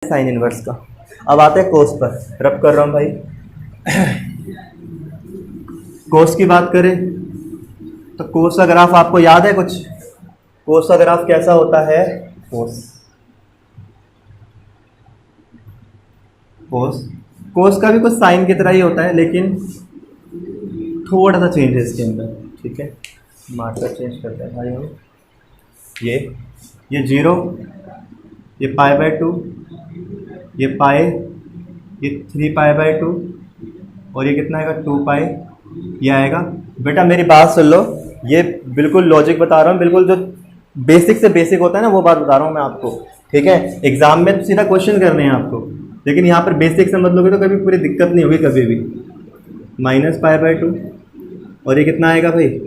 Sine inverse का। अब आते हैं कोस पर, रब कर रहा हूँ भाई। कोस की बात करें तो कोस का ग्राफ आपको याद है कुछ? कोस का ग्राफ कैसा होता है? कोस कोस कोस का भी कुछ साइन की तरह ही होता है, लेकिन थोड़ा सा चेंज है इसके अंदर। ठीक है, मार्कर चेंज करते हैं भाई हम। ये 0, ये π/2, ये पाए, ये 3π/2, और ये कितना आएगा 2π, ये आएगा। बेटा मेरी बात सुन लो, ये बिल्कुल लॉजिक बता रहा हूँ, बिल्कुल जो बेसिक से बेसिक होता है ना वो बात बता रहा हूँ मैं आपको। ठीक है, एग्जाम में तो सीधा क्वेश्चन करने हैं आपको, लेकिन यहाँ पर बेसिक समझ लोगे तो कभी पूरी दिक्कत नहीं होगी कभी भी। -π/2, और ये कितना आएगा भाई?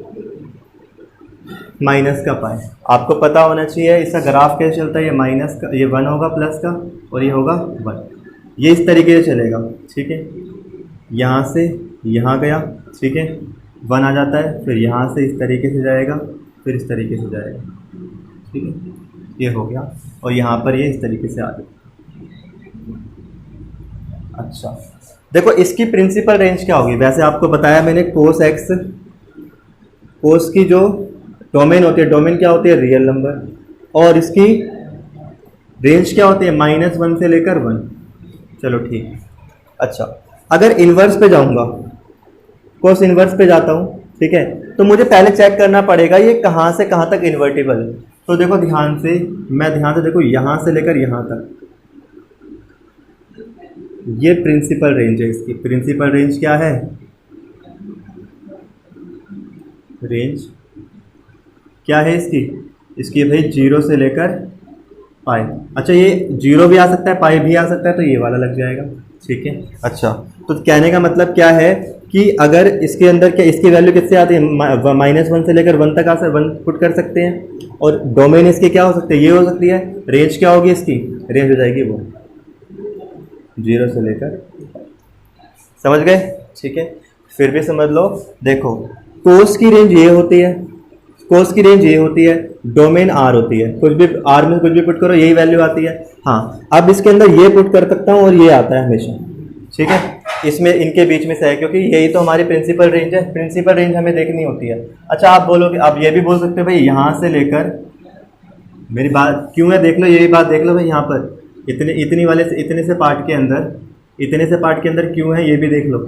माइनस का पाई। आपको पता होना चाहिए इसका ग्राफ कैसे चलता है। ये माइनस का, ये 1 होगा प्लस का, और ये होगा 1। ये इस तरीके से चलेगा। ठीक है, यहाँ से यहाँ गया, ठीक है, 1 आ जाता है, फिर यहाँ से इस तरीके से जाएगा, फिर इस तरीके से जाएगा। ठीक है, ये हो गया, और यहाँ पर ये इस तरीके से आ गया। अच्छा देखो इसकी प्रिंसिपल रेंज क्या होगी? वैसे आपको बताया मैंने कोस एक्स, कोस की जो डोमेन होती है, डोमेन क्या होती है? Real number. और इसकी रेंज क्या होती है? -1 से लेकर 1। चलो ठीक है। अच्छा अगर इन्वर्स पे जाऊंगा, कोस इन्वर्स पे जाता हूँ, ठीक है, तो मुझे पहले चेक करना पड़ेगा ये कहाँ से कहाँ तक इन्वर्टिबल है। तो देखो ध्यान से, मैं ध्यान से देखो, यहाँ से लेकर यहाँ तक, ये प्रिंसिपल रेंज है इसकी। प्रिंसिपल रेंज क्या है? रेंज क्या है इसकी? इसकी भाई 0 से लेकर पाई। अच्छा ये 0 भी आ सकता है, पाई भी आ सकता है, तो ये वाला लग जाएगा। ठीक है, अच्छा तो कहने का मतलब क्या है कि अगर इसके अंदर क्या, इसकी वैल्यू किससे आती है? -1 से लेकर 1 तक आ सकते, 1 पुट कर सकते हैं। और डोमेन इसके क्या हो सकते हैं? ये हो सकती है। रेंज क्या होगी इसकी? रेंज हो जाएगी वो 0 से लेकर, समझ गए? ठीक है, फिर भी समझ लो। देखो कोस की रेंज ये होती है, कोस की रेंज ये होती है, डोमेन आर होती है, कुछ भी आर में कुछ भी पुट करो यही वैल्यू आती है। हाँ अब इसके अंदर ये पुट कर सकता हूँ और ये आता है हमेशा। ठीक है, इसमें इनके बीच में से है, क्योंकि यही तो हमारी प्रिंसिपल रेंज है। प्रिंसिपल रेंज हमें देखनी होती है। अच्छा आप बोलोगे, आप ये भी बोल सकते हो भाई यहाँ से लेकर, मेरी बात क्यों है देख लो, यही बात देख लो भाई, यहाँ पर इतने से पार्ट के अंदर, इतने से पार्ट के अंदर क्यों है ये भी देख लो।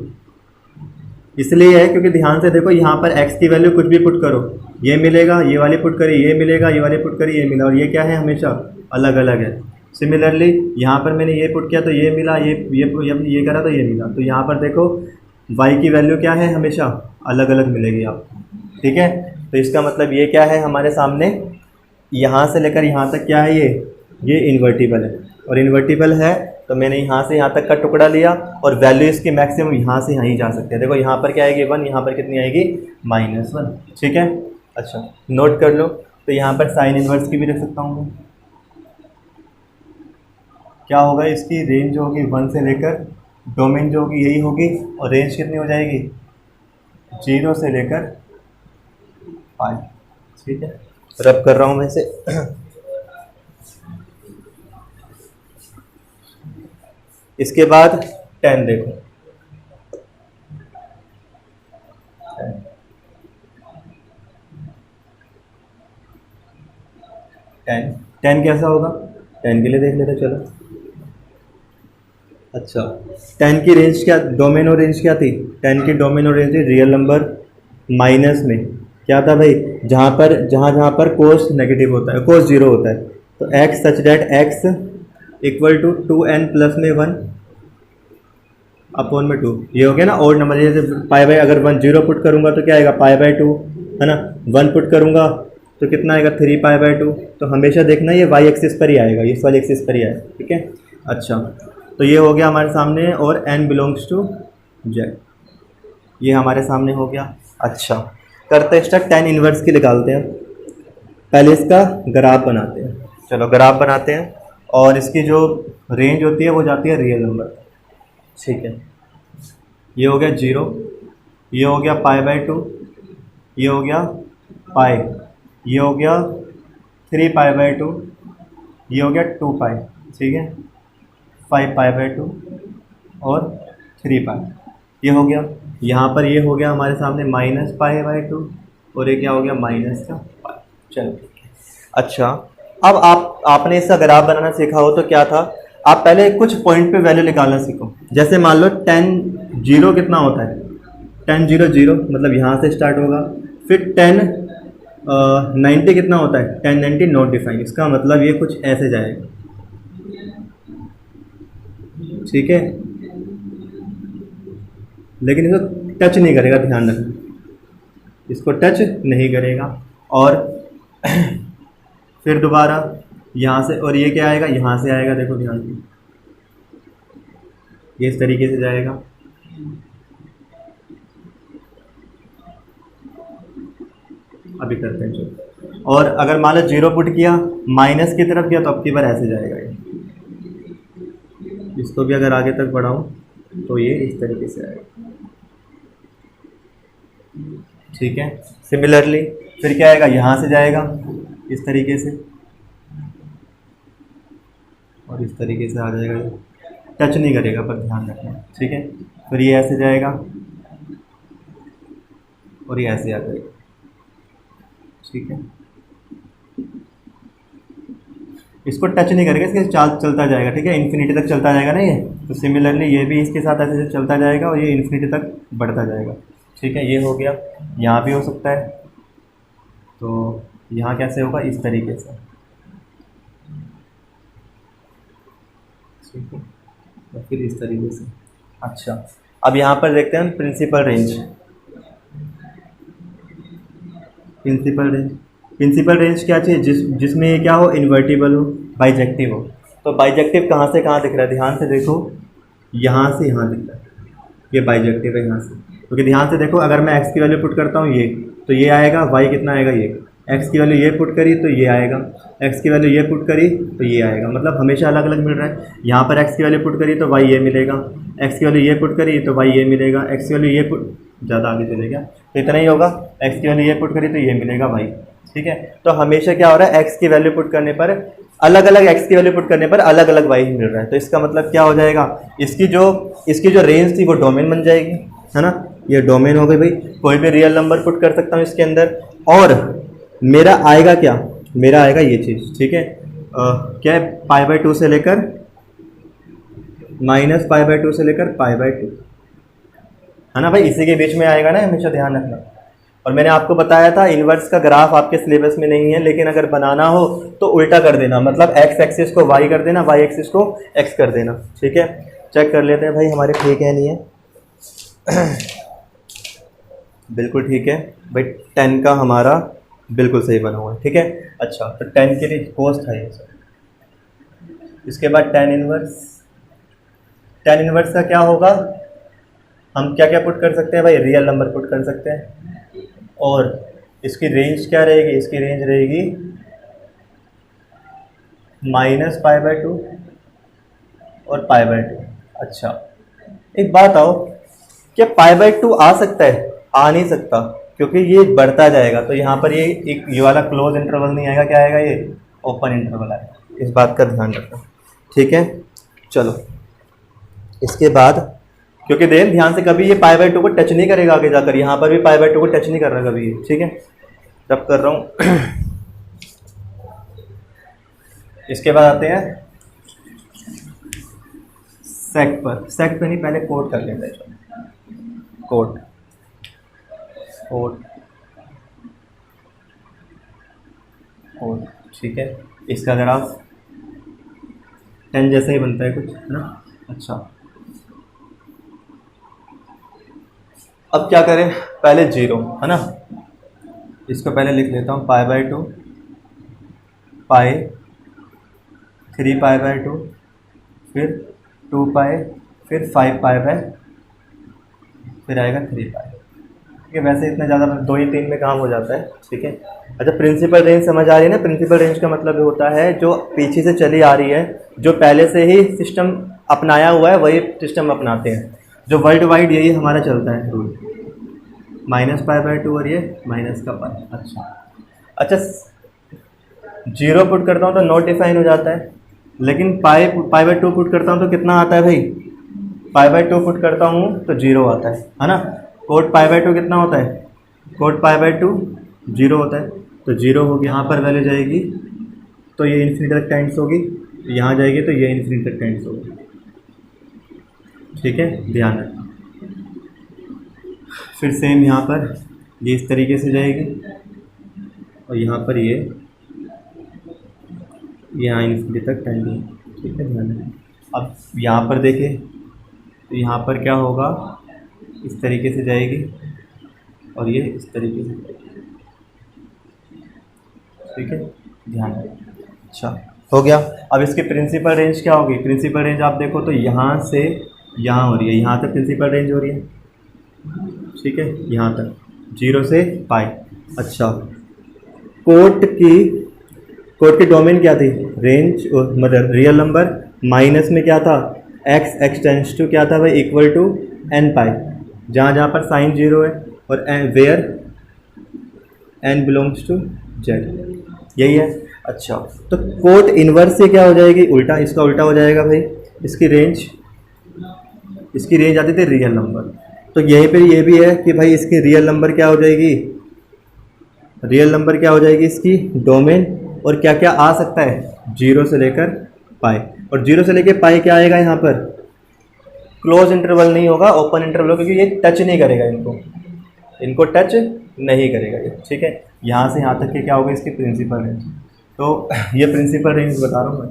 इसलिए है क्योंकि ध्यान से देखो, यहाँ पर x की वैल्यू कुछ भी पुट करो ये मिलेगा, ये वाली पुट करी ये मिलेगा, ये वाली पुट करी ये मिला, और ये क्या है? हमेशा अलग अलग है। सिमिलरली यहाँ पर मैंने ये पुट किया तो ये मिला, ये करा तो ये मिला। तो यहाँ पर देखो y की वैल्यू क्या है? हमेशा अलग अलग मिलेगी आपको। ठीक है, तो इसका मतलब ये क्या है हमारे सामने, यहाँ से लेकर यहाँ तक क्या है? ये इन्वर्टिबल है, और इन्वर्टिबल है तो मैंने यहाँ से यहाँ तक का टुकड़ा लिया, और वैल्यू इसकी मैक्सिमम यहाँ से यहाँ ही जा सकते हैं। देखो यहाँ पर क्या आएगी? 1, यहाँ पर कितनी आएगी? -1। ठीक है, अच्छा नोट कर लो। तो यहाँ पर साइन इनवर्स की भी रख सकता हूँ मैं। क्या होगा? इसकी रेंज होगी 1 से लेकर, डोमेन जो होगी यही होगी, और रेंज कितनी हो जाएगी? 0 से लेकर पाई। ठीक है, रब कर रहा हूँ मैं इसे। इसके बाद 10 देखो, 10 कैसा होगा? 10 के लिए देख लेते चलो। अच्छा 10 की रेंज क्या, डोमेन और रेंज क्या थी? 10 की डोमेन और रेंज थी रियल नंबर माइनस में क्या था भाई? जहाँ पर कोस नेगेटिव होता है, कोस 0 होता है, तो x such that x equal to 2n plus में 1 अपॉन में 2। ये हो गया ना ओड नंबर। जैसे पाई बाई, अगर 0 पुट करूँगा तो क्या आएगा? π/2 है ना। 1 पुट करूँगा तो कितना आएगा? 3π/2। तो हमेशा देखना ये y एक्सिस पर ही आएगा, ये वाली एक्सिस पर ही आएगा। ठीक है, अच्छा तो ये हो गया हमारे सामने, और n बिलोंग्स टू z, ये हमारे सामने हो गया। अच्छा करते स्टार्ट, 10 इनवर्स की निकालते हैं। पहले इसका ग्राफ बनाते हैं। चलो ग्राफ बनाते हैं, और इसकी जो रेंज होती है वो जाती है रियल नंबर। ठीक है, ये हो गया 0, ये हो गया π/2, ये हो गया पाई, ये हो गया 3π/2, ये हो गया 2π। ठीक है, 5π/2 और 3π, ये हो गया। यहाँ पर ये हो गया हमारे सामने -π/2 और ये क्या हो गया माइनस का पाई। चलो ठीक है। अच्छा, अब आपने इसका ग्राफ बनाना सीखा हो तो क्या था, आप पहले कुछ पॉइंट पे वैल्यू निकालना सीखो। जैसे मान लो 10 0 कितना होता है, 10 0 0 मतलब यहाँ से स्टार्ट होगा। फिर 10 90 कितना होता है, 10 90 नॉट डिफाइन, इसका मतलब ये कुछ ऐसे जाएगा। ठीक है, लेकिन इसको टच नहीं करेगा, ध्यान रखना, इसको टच नहीं करेगा। और फिर दोबारा यहाँ से, और ये क्या आएगा, यहाँ से आएगा, देखो ध्यान से, ये इस तरीके से जाएगा। अभी करते हैं चलो। और अगर मान लो 0 पुट किया, माइनस की तरफ किया, तो अब की बार ऐसे जाएगा ये। इसको भी अगर आगे तक बढ़ाऊं तो ये इस तरीके से आएगा। ठीक है, सिमिलरली फिर क्या आएगा, यहाँ से जाएगा इस तरीके से, और इस तरीके से आ जाएगा, टच नहीं करेगा पर ध्यान रखना। ठीक है, फिर ये ऐसे जाएगा और ये ऐसे आ जाएगा। ठीक है, इसको टच नहीं करेगा, इसके साथ चलता जाएगा। ठीक है, इन्फिनिटी तक चलता जाएगा ना ये। तो सिमिलरली ये भी इसके साथ ऐसे चलता जाएगा और ये इन्फिनिटी तक बढ़ता जाएगा। ठीक है, ये हो गया। यहाँ भी हो सकता है, तो यहाँ कैसे होगा, इस तरीके से। ठीक है, और फिर इस तरीके से। अच्छा, अब यहाँ पर देखते हैं प्रिंसिपल रेंज। प्रिंसिपल रेंज क्या चाहिए, जिसमें ये क्या हो, इन्वर्टिबल हो, बाइजेक्टिव हो। तो बाइजेक्टिव कहाँ से कहाँ दिख रहा है, ध्यान से देखो, यहाँ से यहाँ दिख रहा है, ये बाइजेक्टिव है यहाँ से। क्योंकि ध्यान से देखो, अगर मैं x की वैल्यू पुट करता हूँ ये, तो ये आएगा, y कितना आएगा, ये x की वैल्यू ये पुट करी तो ये आएगा, x की वैल्यू ये पुट करी तो ये आएगा। मतलब हमेशा अलग अलग मिल रहा है। यहाँ पर x की वैल्यू पुट करी तो y ये मिलेगा, x की वैल्यू ये पुट करी तो y ये मिलेगा, x की वैल्यू ये पुट, ज़्यादा आगे चलेगा तो इतना ही होगा, x की वैल्यू ये पुट करी तो ये मिलेगा y। ठीक है, तो हमेशा क्या हो रहा है, x की वैल्यू पुट करने पर अलग अलग x की वैल्यू पुट करने पर अलग अलग y मिल रहा है। तो इसका मतलब क्या हो जाएगा, इसकी जो रेंज थी वो डोमेन बन जाएगी, है ना। ये डोमेन हो गई भाई, कोई भी रियल नंबर पुट कर सकता हूँ इसके अंदर। और मेरा आएगा क्या, मेरा आएगा ये चीज़। ठीक है, क्या है, π/2 से लेकर -π/2 से लेकर π/2, है ना भाई, इसी के बीच में आएगा ना, हमेशा ध्यान रखना। और मैंने आपको बताया था इन्वर्स का ग्राफ आपके सिलेबस में नहीं है, लेकिन अगर बनाना हो तो उल्टा कर देना, मतलब x एक्सिस को y कर देना, y एक्सिस को x कर देना। ठीक है, चेक कर लेते हैं भाई हमारे ठीक है नहीं है। बिल्कुल ठीक है भाई, 10 का हमारा बिल्कुल सही बना हुआ है। ठीक है, अच्छा, तो 10 के लिए कोस था ये सर। इसके बाद tan इनवर्स का क्या होगा, हम क्या क्या पुट कर सकते हैं भाई, रियल नंबर पुट कर सकते हैं। और इसकी रेंज क्या रहेगी, इसकी रेंज रहेगी -π/2 और π/2। अच्छा, एक बात आओ, क्या π/2 आ सकता है, आ नहीं सकता, क्योंकि ये बढ़ता जाएगा। तो यहाँ पर ये एक ये वाला क्लोज इंटरवल नहीं आएगा, क्या आएगा, ये ओपन इंटरवल आएगा। इस बात का ध्यान रखना। ठीक है, चलो इसके बाद, क्योंकि देख ध्यान से, कभी ये π/2 को टच नहीं करेगा आगे जाकर, यहाँ पर भी π/2 को टच नहीं कर रहा कभी। ठीक है, तब कर रहा हूँ। इसके बाद आते हैं सेक पर। सेक पे नहीं, पहले कोट कर लेते हैं। कोट ठीक है, इसका ग्राफ 10 जैसा ही बनता है कुछ, है ना। अच्छा, अब क्या करें, पहले 0, है ना, इसको पहले लिख लेता हूँ, π/2, पाई, 3π/2, फिर 2π, फिर 5π, फिर आएगा 3π। ठीक है, वैसे इतना ज़्यादा 2 ही 3 में काम हो जाता है। ठीक है, अच्छा, प्रिंसिपल रेंज समझ आ रही है ना। प्रिंसिपल रेंज का मतलब होता है जो पीछे से चली आ रही है, जो पहले से ही सिस्टम अपनाया हुआ है वही सिस्टम अपनाते हैं, जो वर्ल्ड वाइड यही हमारा चलता है रूल, -π/2 और ये माइनस का पाई। अच्छा, 0 पुट करता हूँ तो नॉट डिफाइन हो जाता है, लेकिन पाई पाई बाई 2 पुट करता हूँ तो कितना आता है भाई, पाई बाई 2 पुट करता हूँ तो 0 आता है ना। कोट पाई बाई 2 कितना होता है, कोट पाई बाई 2 0 होता है, तो 0 हो गया। यहाँ पर वैल्यू जाएगी तो ये इन्फिनिटी तक टेंड्स होगी, यहाँ जाएगी तो ये इन्फिनिटी तक टेंड्स होगी। ठीक है, ध्यान रखना। फिर सेम यहाँ पर ये इस तरीके से जाएगी और यहाँ पर ये यहाँ इन्फिनिटी तक टेंड है। ठीक है, ध्यान रखना। अब यहाँ पर देखें तो यहाँ पर क्या होगा, इस तरीके से जाएगी और ये इस तरीके से जाएगी। ठीक है, ध्यान रखना। अच्छा, हो गया। अब इसकी प्रिंसिपल रेंज क्या होगी, प्रिंसिपल रेंज आप देखो तो यहाँ से यहाँ हो रही है, यहाँ तक प्रिंसिपल रेंज हो रही है। ठीक है, यहाँ तक 0 से पाई। अच्छा, कोट की डोमेन क्या थी, रेंज, मतलब रियल नंबर माइनस में क्या था, x टेंस टू क्या था भाई, इक्वल टू n पाई, जहाँ पर साइन 0 है, और where n belongs to z, यही है। अच्छा, तो कोट इनवर्स से क्या हो जाएगी, उल्टा, इसका उल्टा हो जाएगा भाई। इसकी रेंज आती थी रियल नंबर, तो यहीं पर ये भी है कि भाई इसकी रियल नंबर क्या हो जाएगी, रियल नंबर क्या हो जाएगी इसकी डोमेन, और क्या क्या आ सकता है 0 से लेकर पाई, और 0 से लेकर पाई क्या आएगा यहाँ पर, क्लोज इंटरवल नहीं होगा, ओपन इंटरवल होगा, क्योंकि ये टच नहीं करेगा, इनको टच नहीं करेगा ये। ठीक है, यहाँ से यहाँ तक के क्या होगा इसकी प्रिंसिपल रेंज। तो ये प्रिंसिपल रेंज बता रहा हूँ मैं।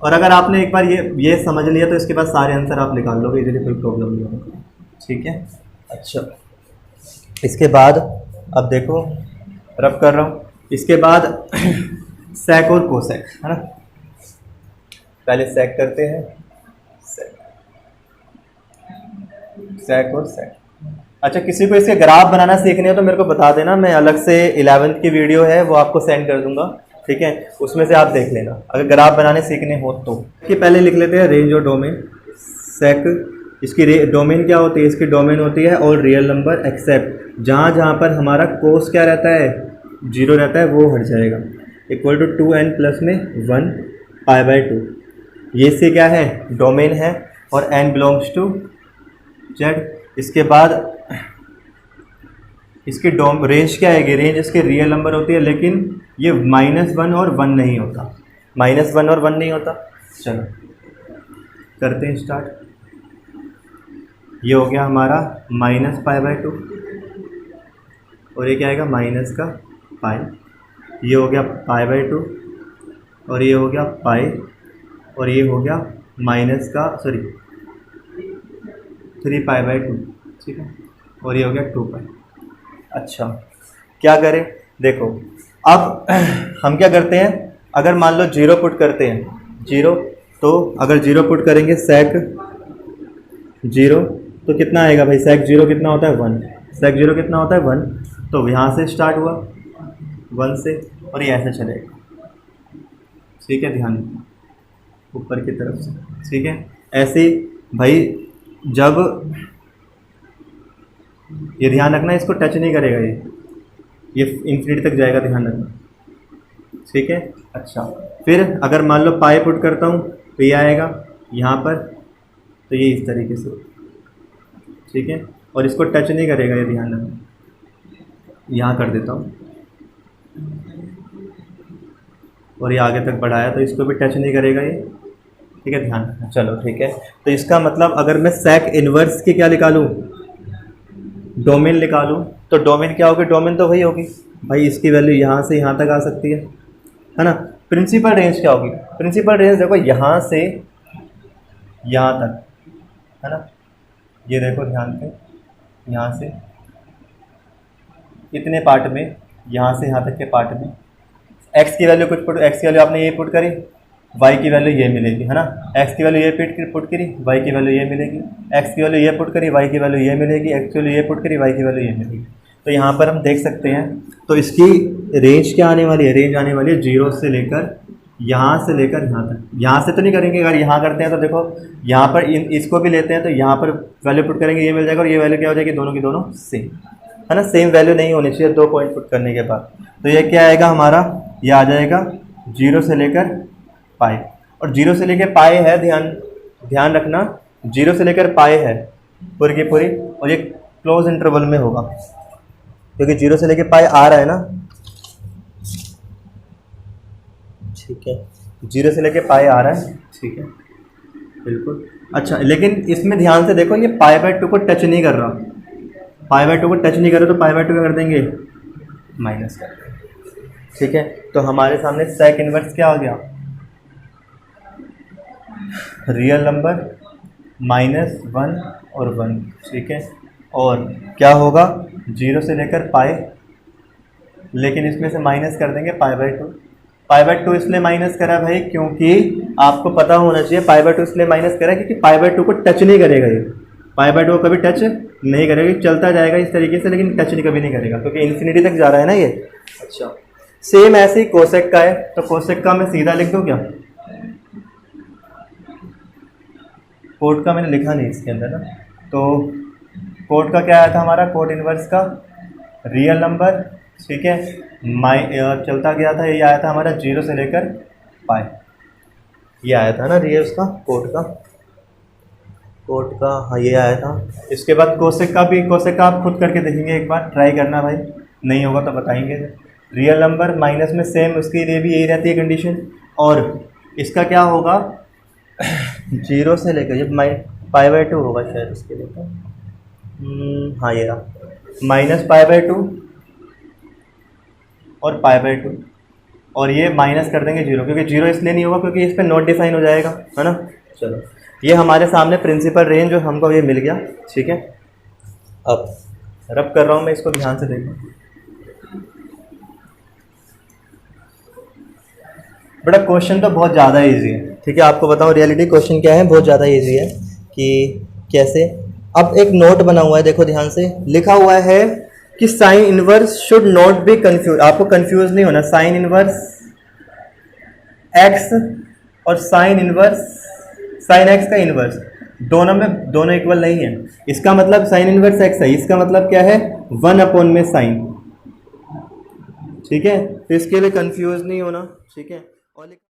और अगर आपने एक बार ये समझ लिया तो इसके बाद सारे आंसर आप निकाल लोगे, इधर कोई प्रॉब्लम नहीं होगा। ठीक है, अच्छा, इसके बाद अब देखो रब कर रहा हूँ, इसके बाद सेक और कोसेक, है ना। पहले सेक करते हैं, सेक और सेक। अच्छा, किसी को इसके ग्राफ बनाना सीखने हो तो मेरे को बता देना, मैं अलग से 11th की वीडियो है वो आपको सेंड कर दूंगा। ठीक है, उसमें से आप देख लेना अगर ग्राफ बनाने सीखने हो तो। कि पहले लिख लेते हैं रेंज और डोमेन। सेक, इसकी डोमेन क्या होती है, इसकी डोमेन होती है ऑल रियल नंबर एक्सेप्ट जहाँ जहाँ पर हमारा कोस क्या रहता है, 0 रहता है, वो हट जाएगा, इक्वल टू 2n प्लस में 1 पाई बाई 2। ये इससे क्या है, डोमेन है, और n बिलोंग्स टू z। इसके बाद इसकी रेंज क्या आएगी, रेंज इसके रियल नंबर होती है, लेकिन ये -1 और 1 नहीं होता, -1 और 1 नहीं होता। चलो करते हैं स्टार्ट। ये हो गया हमारा -पाई बाई 2, और ये क्या आएगा माइनस का पाई, ये हो गया पाई बाई 2, और ये हो गया पाई, और ये हो गया -3 पाई बाई 2। ठीक है, और ये हो गया 2 पाई। अच्छा, क्या करें, देखो अब हम क्या करते हैं, अगर मान लो 0 पुट करते हैं, 0, तो अगर 0 पुट करेंगे सेक 0 तो कितना आएगा भाई, सेक 0 कितना होता है 1, सेक 0 कितना होता है 1, तो यहाँ से स्टार्ट हुआ 1 से, और ये ऐसे चलेगा। ठीक है, ध्यान ऊपर की तरफ से। ठीक है, ऐसे भाई जब ये ध्यान रखना, इसको टच नहीं करेगा, ये इन्फिनिटी तक जाएगा, ध्यान रखना। ठीक है, अच्छा, फिर अगर मान लो पाई पुट करता हूँ तो ये आएगा यहाँ पर, तो ये इस तरीके से। ठीक है, और इसको टच नहीं करेगा, ये ध्यान रखना। यहाँ कर देता हूँ, और ये आगे तक बढ़ाया तो इसको भी टच नहीं करेगा ये। ठीक है, ध्यान रखना। चलो ठीक है, तो इसका मतलब अगर मैं सेक इनवर्स की क्या निकालूँ, डोमेन निकालूँ, तो डोमेन क्या होगी, डोमेन तो वही होगी भाई, इसकी वैल्यू यहाँ से यहाँ तक आ सकती है ना। प्रिंसिपल रेंज क्या होगी, प्रिंसिपल रेंज देखो यहाँ से यहाँ तक, है ना। ये देखो ध्यान से, यहाँ से इतने पार्ट में, यहाँ से यहाँ तक के पार्ट में x की वैल्यू कुछ पुट, x की वैल्यू आपने ये पुट करी, y की वैल्यू ये मिलेगी, है ना। x की वैल्यू ये पुट करी, y की वैल्यू ये मिलेगी, x की वैल्यू ये पुट करी, y की वैल्यू ये मिलेगी, x की वैल्यू ये पुट करी, y की वैल्यू ये मिलेगी। तो यहाँ पर हम देख सकते हैं, तो इसकी रेंज क्या आने वाली है, रेंज आने वाली है 0 से लेकर यहाँ तक। यहाँ से तो नहीं करेंगे, अगर यहाँ करते हैं तो देखो यहाँ पर इसको भी लेते हैं, तो यहाँ पर वैल्यू पुट करेंगे, ये मिल जाएगा, और ये वैल्यू क्या हो जाएगी, दोनों की दोनों सेम, है ना। सेम वैल्यू नहीं होनी चाहिए 2 पॉइंट पुट करने के बाद। तो ये क्या आएगा हमारा, ये आ जाएगा 0 से लेकर पाई, और 0 से लेकर पाई है, ध्यान रखना 0 से लेकर पाई है पूरी की पूरी, और ये क्लोज इंटरवल में होगा क्योंकि 0 से लेकर पाई आ रहा है ना, ठीक है, 0 से लेकर पाई आ रहा है, ठीक है बिल्कुल। अच्छा लेकिन इसमें ध्यान से देखो, ये π/2 को टच नहीं कर रहा, π/2 को टच नहीं कर रहा, तो π/2 क्या कर देंगे, माइनस कर देंगे, ठीक है। तो हमारे सामने सेक इनवर्स क्या आ गया, रियल नंबर -1 और 1, ठीक है। और क्या होगा, 0 से लेकर पाई, लेकिन इसमें से माइनस कर देंगे π/2। π/2 इसलिए माइनस करा भाई क्योंकि आपको पता होना चाहिए, π/2 इसलिए माइनस करा क्योंकि π/2 को टच नहीं करेगा, ये π/2 को कभी टच नहीं करेगा, चलता जाएगा इस तरीके से, लेकिन टच कभी नहीं करेगा क्योंकि इन्फिनिटी तक जा रहा है ना ये। अच्छा सेम ऐसे ही कोसेक का है, तो कोसेक का मैं सीधा लिख दूँ क्या, कोट का मैंने लिखा नहीं इसके अंदर ना, तो कोट का क्या आया था हमारा, कोट इनवर्स का रियल नंबर, ठीक है, चलता गया था, ये आया था हमारा 0 से लेकर पाई, ये आया था ना रियल उसका, कोट का हाँ ये आया था। इसके बाद कोसेक का भी, कोसेक का आप खुद करके देखेंगे, एक बार ट्राई करना भाई, नहीं होगा तो बताएंगे। रियल नंबर माइनस में सेम उसके लिए भी यही रहती है कंडीशन, और इसका क्या होगा 0 से लेकर जब π/2 होगा शायद इसके लिए, तो हाँ ये रहा -π/2 और π/2, और ये माइनस कर देंगे 0, क्योंकि 0 इसलिए नहीं होगा क्योंकि इस पर नॉट डिफाइन हो जाएगा, है ना। चलो ये हमारे सामने प्रिंसिपल रेंज जो हमको ये मिल गया, ठीक है। अब रब कर रहा हूँ मैं, इसको ध्यान से देखो बेटा, क्वेश्चन तो बहुत ज़्यादा इजी है, ठीक है। आपको बताऊँ रियलिटी क्वेश्चन क्या है, बहुत ज़्यादा इजी है कि कैसे। अब एक नोट बना हुआ है, देखो ध्यान से, लिखा हुआ है कि sine inverse should not be confuse, आपको कंफ्यूज नहीं होना, साइन इनवर्स x और साइन x का इनवर्स दोनों इक्वल नहीं है। इसका मतलब साइन इनवर्स x है, इसका मतलब क्या है 1 में साइन, ठीक है। तो इसके लिए कंफ्यूज नहीं होना, ठीक है। और